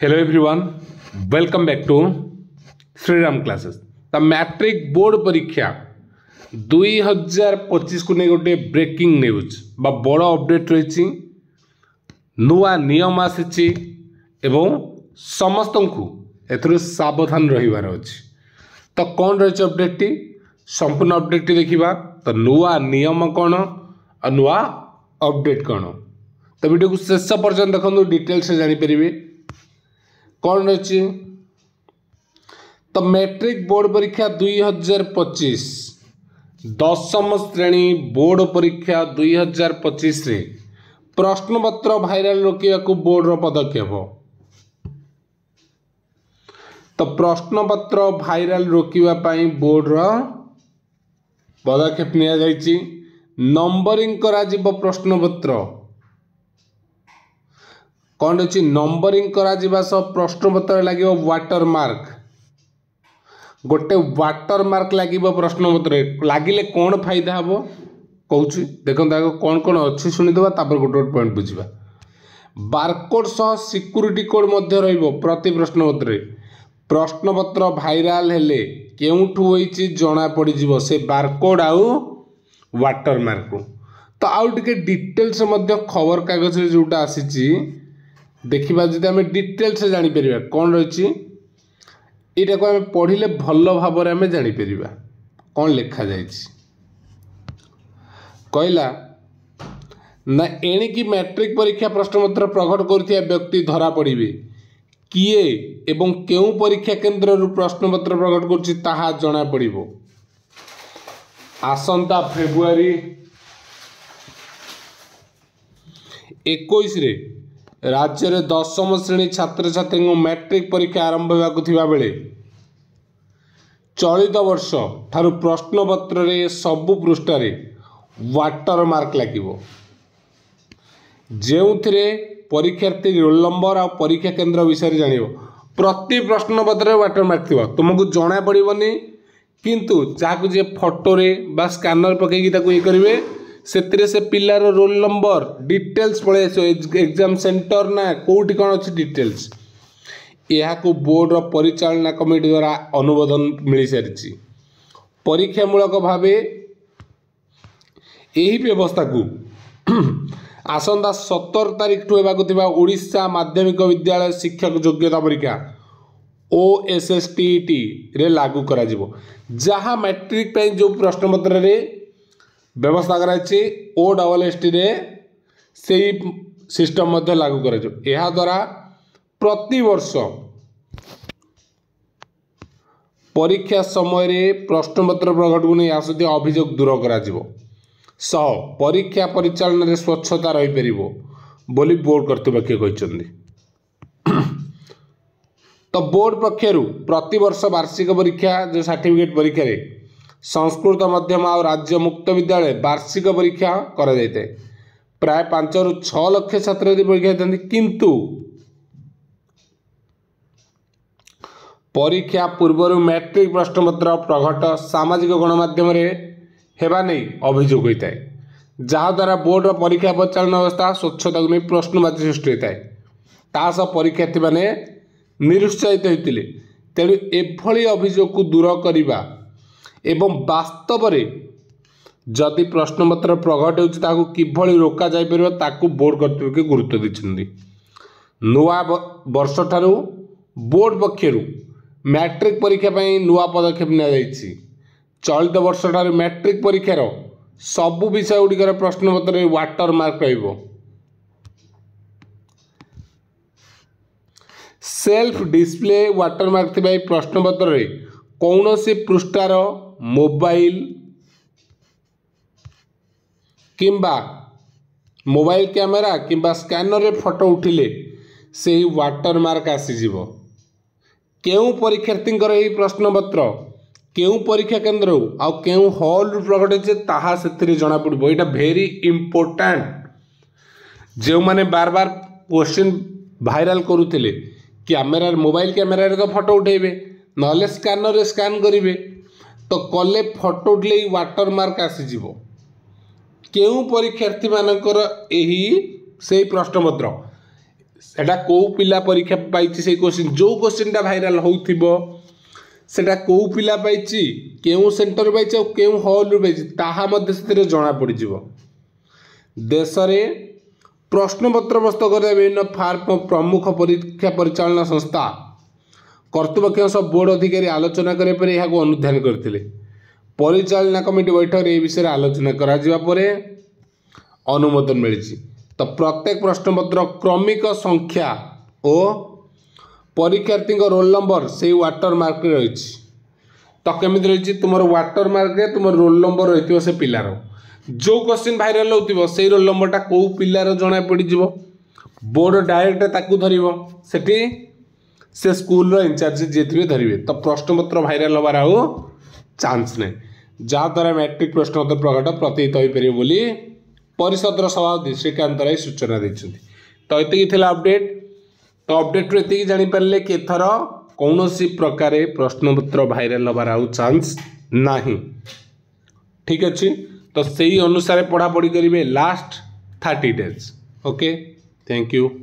Hello everyone, welcome back to Shriram classes. तो matric board परीक्षा 2025 को नहीं गोटे ब्रेकिंग न्यूज बा बड़ अपडेट रही नुआ नियम आसी एवं समस्त को एथुरु सावधान रहिबार अछि। तो कौन रही अपडेट टी संपूर्ण अपडेट टी देखिबा। तो नुआ नियम कौन और नुआ अपडेट कौन, तो वीडियो को शेष पर्यंत देखो, डिटेल्स से जानी परिबे कौन रही। तो मैट्रिक बोर्ड परीक्षा 2025 दशम श्रेणी बोर्ड परीक्षा 2025 रे प्रश्नपत्र भाइराल रोकने को बोर्ड रो पदक्षेप। तो प्रश्नपत्र भाइराल रोकवा पाई बोर्ड रो पदक्षेप निया जायछि। नंबरिंग करा जिवो प्रश्नपत्र कौन रही, नंबरिंग करा जिबा सह प्रश्नपत्र लगे वाटर मार्क, गोटे वाटर मार्क लगे प्रश्नपत्र लगिले कौन फायदा हम कौच देखो कौन कौन अच्छी शुणीदे गोटे गोटे पॉइंट बुझा। बारकोड सह सिक्यूरीटी कोड मध्य रहिबो प्रति प्रश्नपत्र। प्रश्नपत्र भाइराल हेले केउठु होईची जणा पड़ी जीवो से बारकोड आउ वाटर मार्क को। तो आउ टिके डिटेल्स मध्य खबर कागज रे जोटा आसीची देखिबा, जदि आम डिटेल्स से जानी परिबा कौन रही यहाँ को आम पढ़िले भल भाव में जापर कौन लिखा जाइछि। कहला ना एणिकी मैट्रिक परीक्षा प्रश्नपत्र प्रकट करुथिया व्यक्ति धरा पड़िबे, किए एवं केउ परीक्षा केन्द्र रु प्रश्नपत्र प्रकट करुछि ताहा जणा पड़िबो। आसंता फेब्रुआरी 21 रे राज्य रे दशम श्रेणी छात्र छात्री मैट्रिक परीक्षा आरंभ होगा बेले चलित वर्ष ठारू प्रश्नपत्र रे सबु पृष्ठारे वाटर मार्क लगिवो, जेउथिरे परीक्षार्थी रोल नंबर आ परीक्षा केन्द्र विषय जानिबो। प्रति प्रश्नपत्र रे वाटर मार्क थिबो, तुमको जणा पड़िबनी, किंतु जाकु जे फोटो रे बा स्कैनर पकेकी ताकू ए करिवे सेतिरे से पिलार रोल नंबर डिटेल्स पळे एग्जाम सेंटर ना कोठी कोन अछि डिटेल्स यहा को बोर्ड रो परिचालना कमिटी द्वारा अनुमोदन मिली सारिछि। परीक्षामूलक भावे एही व्यवस्था को आसंता 17 तारिख ठु हेबाकु थिबा ओडिशा माध्यमिक विद्यालय शिक्षक योग्यता परीक्षा OSSTET रे लागू करा जिवो। जहां मैट्रिक पे जो प्रश्नपत्र रे व्यवस्था कराई OSST रे से सिस्टम मध्य लागू कर। यह द्वारा प्रति वर्ष परीक्षा समय रे प्रश्नपत्र प्रकट को नहीं आसुଥିବା अभियोग दूर करा जिवो। सह परीक्षा परिचालन रे स्वच्छता रही परिबो बोली बोर्ड कर्तृपक्ष कहछन्ती। तो बोर्ड पक्षरु प्रति वर्ष वार्षिक परीक्षा जो सर्टिफिकेट परीक्षा रे संस्कृत मध्यम और राज्य मुक्त विद्यालय वार्षिक परीक्षा करा जायते। प्राय 5 ରୁ 6 लाख छात्र परीक्षा देते, किंतु परीक्षा पूर्व मैट्रिक प्रश्नपत्र प्रकट सामाजिक गणमाध्यम हेबा नहीं अभियोग होता है, जहाद्वारा बोर्ड परीक्षा परिचालन व्यवस्था स्वच्छता को नहीं प्रश्नवाची सृष्टि होता है। तासह परीक्षार्थी मैंने निरुत्साहित होते। तेणु एभली अभियोग को दूर करने एवं वास्तव रे जदि प्रश्नपत्र प्रकट हो किभली रोका जाय परिबो ताकू बोर्ड कर्तृपक्ष गुरुत्व दैछन्ती। नुआ वर्ष ठारू बोर्ड पक्षरु मैट्रिक परीक्षा पई नुआ पदक्षेप निया जायछि। चलित वर्ष ठारू मैट्रिक परीक्षार सबु विषय गुड़िकर प्रश्नपत्र रे वाटर मार्क रहिबो। सेल्फ डिस्प्ले वाटर मार्क थिबा प्रश्नपत्र रे कौनसी पृष्ठार मोबाइल किंबा मोबाइल कैमेरा किंबा स्कैनर रे फोटो उठिले से ही वाटर मार्क आसीजिवो। केउ परीक्षार्थींकर एही प्रश्नपत्र केउ परीक्षा केन्द्र आ केउ हॉल रु प्रकट होचे ताहा सेतिरे जणा पड़िबो। एटा वेरी इंपोर्टेंट। जो माने बार बार क्वेश्चन भाइराल करूथिले कैमेरा मोबाइल कैमेरा रे तो फोटो उठेबे नले स्कैनर रे स्कैन करिवे, तो कले फोटो उठले वाटर मार्क आसीजिवो। केउ परीक्षार्थी मानकर एही सेही प्रश्नपत्र सेटा को पिला परीक्षा पाइछि से क्वेश्चन जो क्वेश्चनटा भाइराल होउथिबो सेटा को पिला पाइछि केउ सेंटर पाइछि और केउ हॉल रु पाइछि ताहा मध्ये सेते जणा पड़ी जिवो। देश रे प्रश्नपत्र प्रस्तुत करबा विभिन्न फार्म प्रमुख परीक्षा परिचालन संस्था कर्तृपक्ष सब बोर्ड अधिकारी आलोचना करे पर यह अनुधान करथिले। परिचालना कमिटी बैठक ए विषय आलोचना करा जिवा परे अनुमोदन मिली। तो प्रत्येक प्रश्नपत्र क्रमिक संख्या और परीक्षार्थी रोल नंबर से वाटर मार्क रही। तो केमी रही तुम वाटर मार्क रे तुम रोल नंबर रही से पिलार जो क्वेश्चन भाइराल होती से रोल नंबरटा कौ पिलार जना पड़ बोर्ड डायरेक्ट ताकू धर से स्कूल इंचार्ज जी थे धरवे। तो प्रश्नपत्र भाइराल हबार आउ चांस नहीं जहाद्वारा मैट्रिक प्रश्नपत्र प्रकट प्रतिहित हो पारे बोली परिषदर सभापति श्रीकांत राय सूचना देते। तो ये थी अपडेट। तो अपडेट ये जानीपारे कि एथर कौन प्रकार प्रश्नपत्र भाइराल हबार आउ चांस नहीं। ठीक अच्छे तो सही अनुसार पढ़ापढ़ी करेंगे last 30 days। Okay thank you.